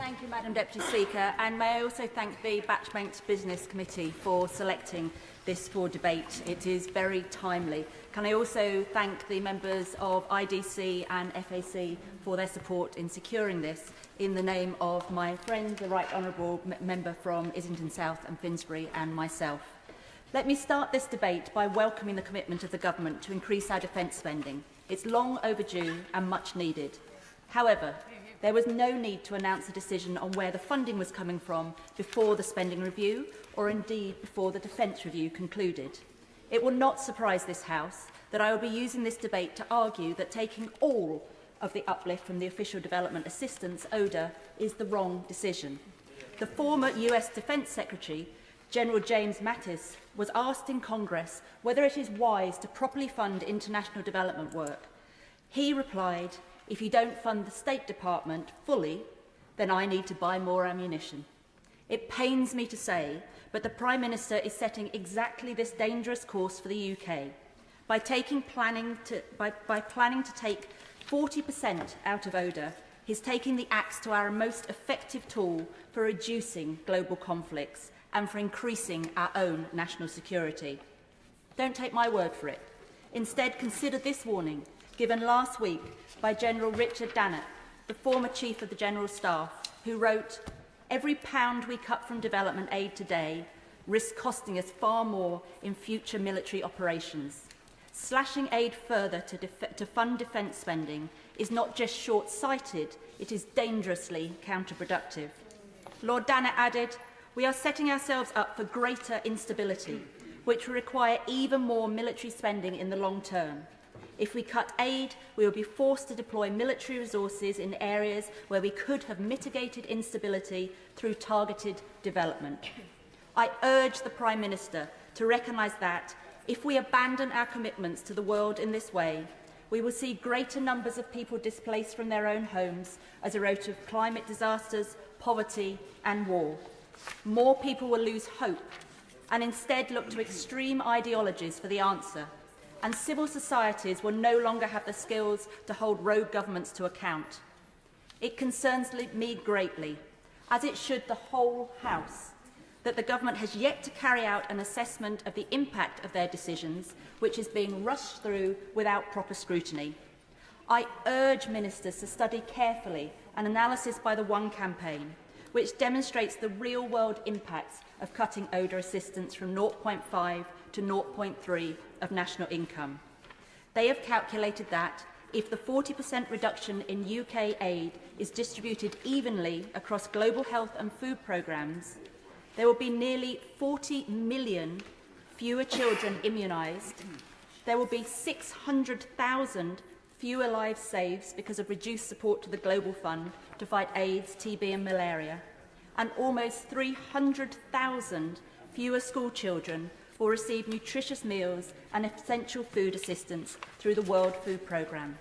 Thank you, Madam Deputy Speaker, and may I also thank the Batchbanks Business Committee for selecting this for debate. It is very timely. Can I also thank the members of IDC and FAC for their support in securing this in the name of my friend, the Right Honourable Member from Islington South and Finsbury, and myself. Let me start this debate by welcoming the commitment of the Government to increase our defence spending. It's long overdue and much needed. However, there was no need to announce a decision on where the funding was coming from before the spending review, or indeed before the defence review concluded. It will not surprise this House that I will be using this debate to argue that taking all of the uplift from the Official Development Assistance, ODA, is the wrong decision. The former US Defence Secretary, General James Mattis, was asked in Congress whether it is wise to properly fund international development work. He replied, "If you don't fund the State Department fully, then I need to buy more ammunition." It pains me to say, but the Prime Minister is setting exactly this dangerous course for the UK. By planning to take 40% out of ODA, he's taking the axe to our most effective tool for reducing global conflicts and for increasing our own national security. Don't take my word for it. Instead, consider this warning given last week by General Richard Dannett, the former Chief of the General Staff, who wrote, "Every pound we cut from development aid today risks costing us far more in future military operations. Slashing aid further to fund defence spending is not just short-sighted, it is dangerously counterproductive." Lord Dannett added, "We are setting ourselves up for greater instability, which will require even more military spending in the long term. If we cut aid, we will be forced to deploy military resources in areas where we could have mitigated instability through targeted development." I urge the Prime Minister to recognise that, if we abandon our commitments to the world in this way, we will see greater numbers of people displaced from their own homes as a result of climate disasters, poverty and war. More people will lose hope and instead look to extreme ideologies for the answer, and civil societies will no longer have the skills to hold rogue governments to account. It concerns me greatly, as it should the whole House, that the Government has yet to carry out an assessment of the impact of their decisions, which is being rushed through without proper scrutiny. I urge ministers to study carefully an analysis by the One Campaign, which demonstrates the real-world impacts of cutting ODA assistance from 0.5 to 0.3 of national income. They have calculated that if the 40% reduction in UK aid is distributed evenly across global health and food programmes, there will be nearly 40 million fewer children immunised, there will be 600,000 fewer lives saved because of reduced support to the Global Fund to fight AIDS, TB and malaria, and almost 300,000 fewer school children will receive nutritious meals and essential food assistance through the World Food Programme.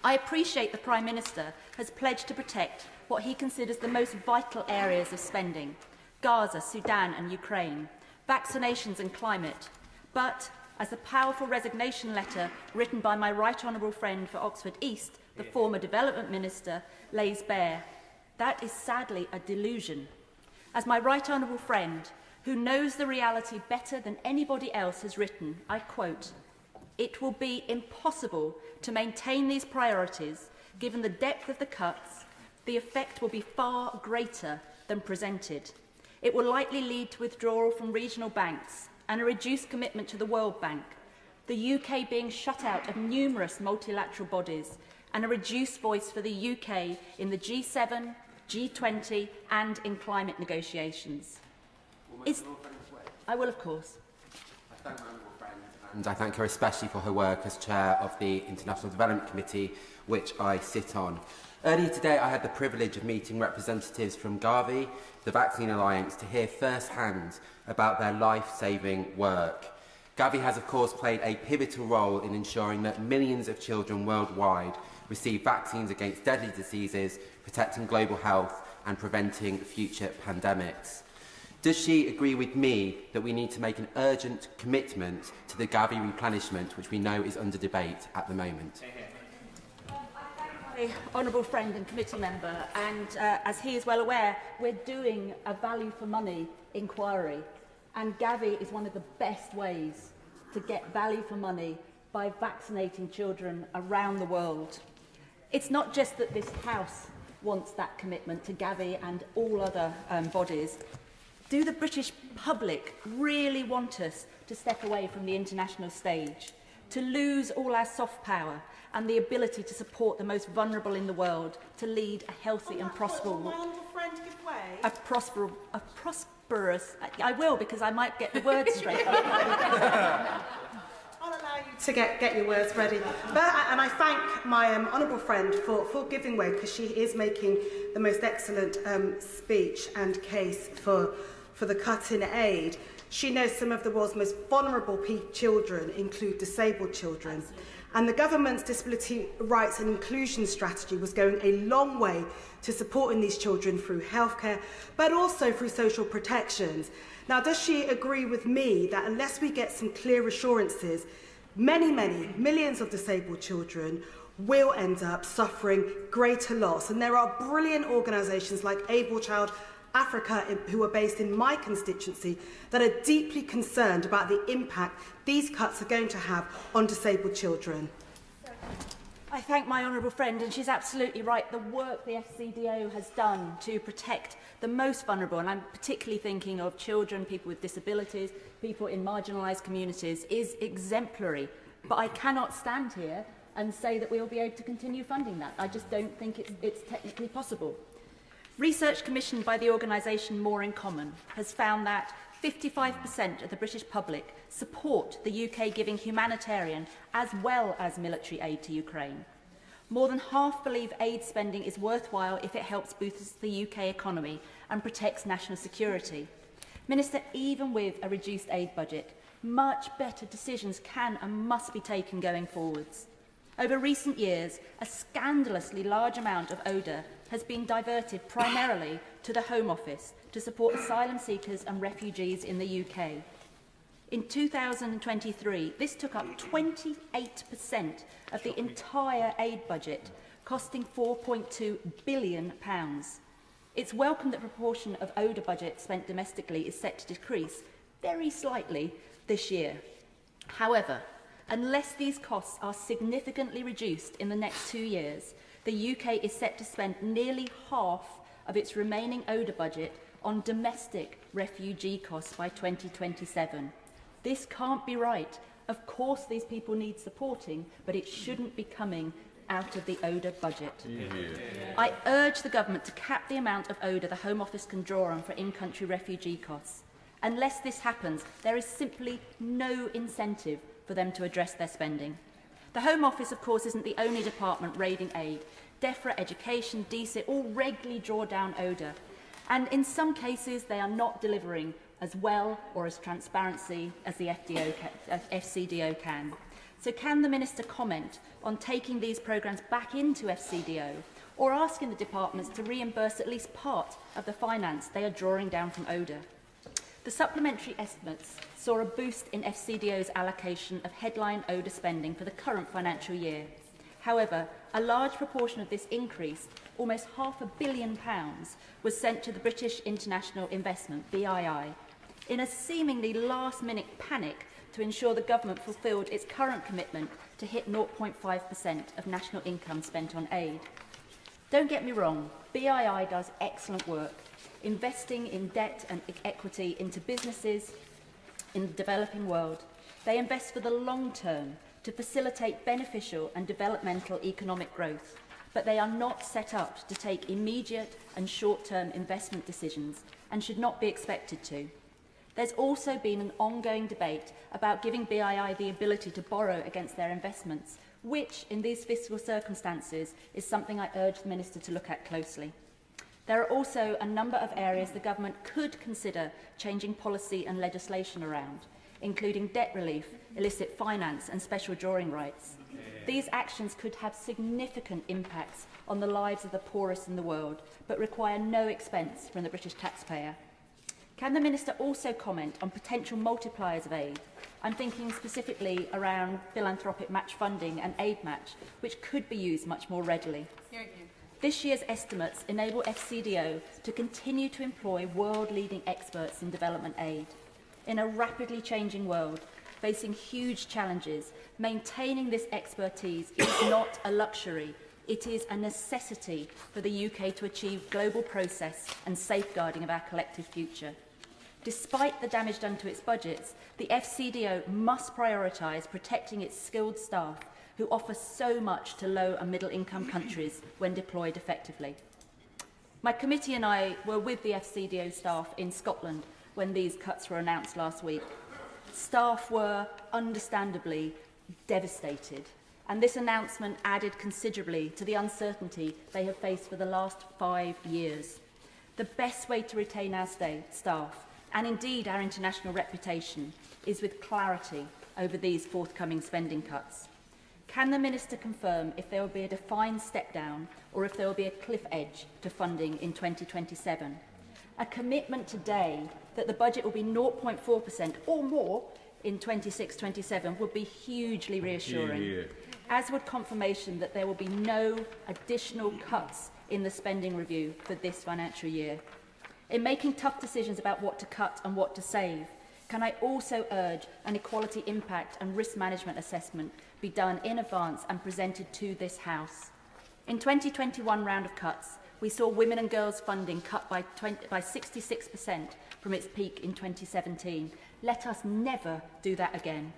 I appreciate the Prime Minister has pledged to protect what he considers the most vital areas of spending: Gaza, Sudan and Ukraine, vaccinations and climate. But, as the powerful resignation letter written by my right honourable friend for Oxford East, the former Development Minister, lays bare, that is sadly a delusion. As my right honourable friend, who knows the reality better than anybody else, has written, I quote, "It will be impossible to maintain these priorities given the depth of the cuts. The effect will be far greater than presented. It will likely lead to withdrawal from regional banks and a reduced commitment to the World Bank, the UK being shut out of numerous multilateral bodies, and a reduced voice for the UK in the G7, G20 and in climate negotiations." I will, of course. I thank my honourable friend, and I thank her especially for her work as Chair of the International Development Committee, which I sit on. Earlier today, I had the privilege of meeting representatives from Gavi, the Vaccine Alliance, to hear firsthand about their life-saving work. Gavi has, of course, played a pivotal role in ensuring that millions of children worldwide receive vaccines against deadly diseases, protecting global health and preventing future pandemics. Does she agree with me that we need to make an urgent commitment to the Gavi replenishment, which we know is under debate at the moment? My honourable friend and committee member, and as he is well aware, we're doing a value for money inquiry, and Gavi is one of the best ways to get value for money by vaccinating children around the world. It's not just that this House wants that commitment to Gavi and all other bodies. Do the British public really want us to step away from the international stage, to lose all our soft power and the ability to support the most vulnerable in the world, to lead a healthy and prosperous... A prosperous... I will, because I might get the words straight. I'll allow you to get your words ready. And I thank my honourable friend for giving way, because she is making the most excellent speech and case for the cut in aid. She knows some of the world's most vulnerable children include disabled children. Absolutely. And the government's disability rights and inclusion strategy was going a long way to supporting these children through healthcare, but also through social protections. Now, does she agree with me that unless we get some clear assurances, many millions of disabled children will end up suffering greater loss? And there are brilliant organisations like Able Child Africa, who are based in my constituency, that are deeply concerned about the impact these cuts are going to have on disabled children. I thank my honourable friend, and she's absolutely right. The work the FCDO has done to protect the most vulnerable, and I'm particularly thinking of children, people with disabilities, people in marginalised communities, is exemplary. But I cannot stand here and say that we'll be able to continue funding that. I just don't think it's technically possible. Research commissioned by the organisation More in Common has found that 55% of the British public support the UK giving humanitarian as well as military aid to Ukraine. More than half believe aid spending is worthwhile if it helps boost the UK economy and protects national security. Minister, even with a reduced aid budget, much better decisions can and must be taken going forwards. Over recent years, a scandalously large amount of ODA has been diverted primarily to the Home Office to support asylum seekers and refugees in the UK. In 2023, this took up 28% of the entire aid budget, costing £4.2 billion. It's welcome that the proportion of ODA budget spent domestically is set to decrease very slightly this year. However, unless these costs are significantly reduced in the next 2 years, the UK is set to spend nearly half of its remaining ODA budget on domestic refugee costs by 2027. This can't be right. Of course these people need supporting, but it shouldn't be coming out of the ODA budget. Yeah. I urge the government to cap the amount of ODA the Home Office can draw on for in-country refugee costs. Unless this happens, there is simply no incentive for them to address their spending. The Home Office, of course, isn't the only department raiding aid. DEFRA, Education, DSIT all regularly draw down ODA, and in some cases they are not delivering as well or as transparency as the FCDO can. So can the Minister comment on taking these programmes back into FCDO, or asking the departments to reimburse at least part of the finance they are drawing down from ODA? The supplementary estimates saw a boost in FCDO's allocation of headline ODA spending for the current financial year. However, a large proportion of this increase, almost £500 million, was sent to the British International Investment, BII, in a seemingly last-minute panic to ensure the government fulfilled its current commitment to hit 0.5% of national income spent on aid. Don't get me wrong, BII does excellent work, investing in debt and equity into businesses in the developing world. They invest for the long term to facilitate beneficial and developmental economic growth, but they are not set up to take immediate and short-term investment decisions and should not be expected to. There's also been an ongoing debate about giving BII the ability to borrow against their investments, which, in these fiscal circumstances, is something I urge the Minister to look at closely. There are also a number of areas the government could consider changing policy and legislation around, including debt relief, illicit finance and special drawing rights. These actions could have significant impacts on the lives of the poorest in the world, but require no expense from the British taxpayer. Can the Minister also comment on potential multipliers of aid? I'm thinking specifically around philanthropic match funding and aid match, which could be used much more readily. This year's estimates enable FCDO to continue to employ world-leading experts in development aid. In a rapidly changing world, facing huge challenges, maintaining this expertise is not a luxury. It is a necessity for the UK to achieve global process and safeguarding of our collective future. Despite the damage done to its budgets, the FCDO must prioritise protecting its skilled staff who offer so much to low and middle income countries when deployed effectively. My committee and I were with the FCDO staff in Scotland when these cuts were announced last week. Staff were understandably devastated, and this announcement added considerably to the uncertainty they have faced for the last 5 years. The best way to retain our staff, and indeed our international reputation, is with clarity over these forthcoming spending cuts. Can the Minister confirm if there will be a defined step down or if there will be a cliff edge to funding in 2027? A commitment today that the budget will be 0.4% or more in 26-27 would be hugely reassuring, as would confirmation that there will be no additional cuts in the spending review for this financial year. In making tough decisions about what to cut and what to save, can I also urge an equality impact and risk management assessment be done in advance and presented to this House? In 2021 round of cuts, we saw women and girls funding cut by 66% from its peak in 2017. Let us never do that again.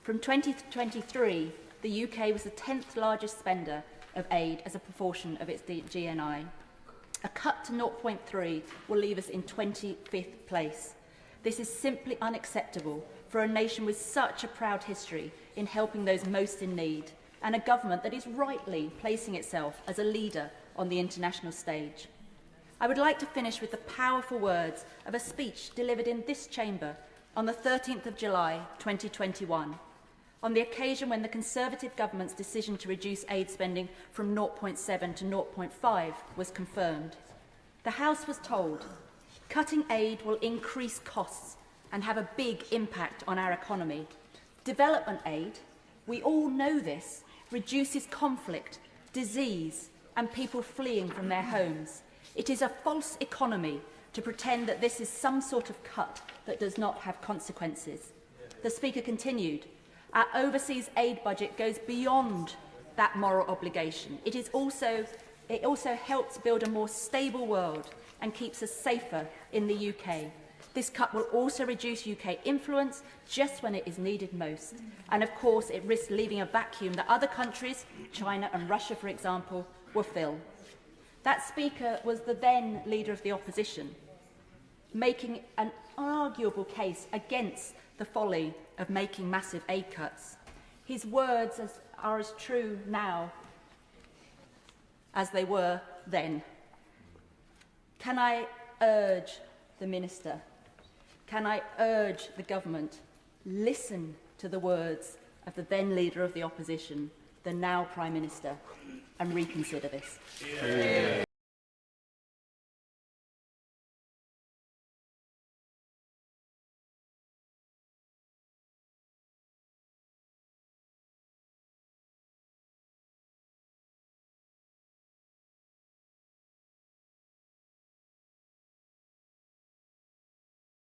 From 2023, the UK was the 10th largest spender of aid as a proportion of its GNI. A cut to 0.3 will leave us in 25th place. This is simply unacceptable for a nation with such a proud history in helping those most in need, and a government that is rightly placing itself as a leader on the international stage. I would like to finish with the powerful words of a speech delivered in this chamber on the 13th of July 2021, on the occasion when the Conservative government's decision to reduce aid spending from 0.7 to 0.5 was confirmed. The House was told, cutting aid will increase costs and have a big impact on our economy. Development aid, we all know this, reduces conflict, disease, and people fleeing from their homes. It is a false economy to pretend that this is some sort of cut that does not have consequences. The Speaker continued, our overseas aid budget goes beyond that moral obligation. It also helps build a more stable world and keeps us safer in the UK. This cut will also reduce UK influence just when it is needed most. And of course, it risks leaving a vacuum that other countries, China and Russia, for example, will fill. That Speaker was the then Leader of the Opposition, making an arguable case against the folly of making massive aid cuts. His words are as true now as they were then. Can I urge the Minister, can I urge the Government, listen to the words of the then Leader of the Opposition, the now Prime Minister, and reconsider this?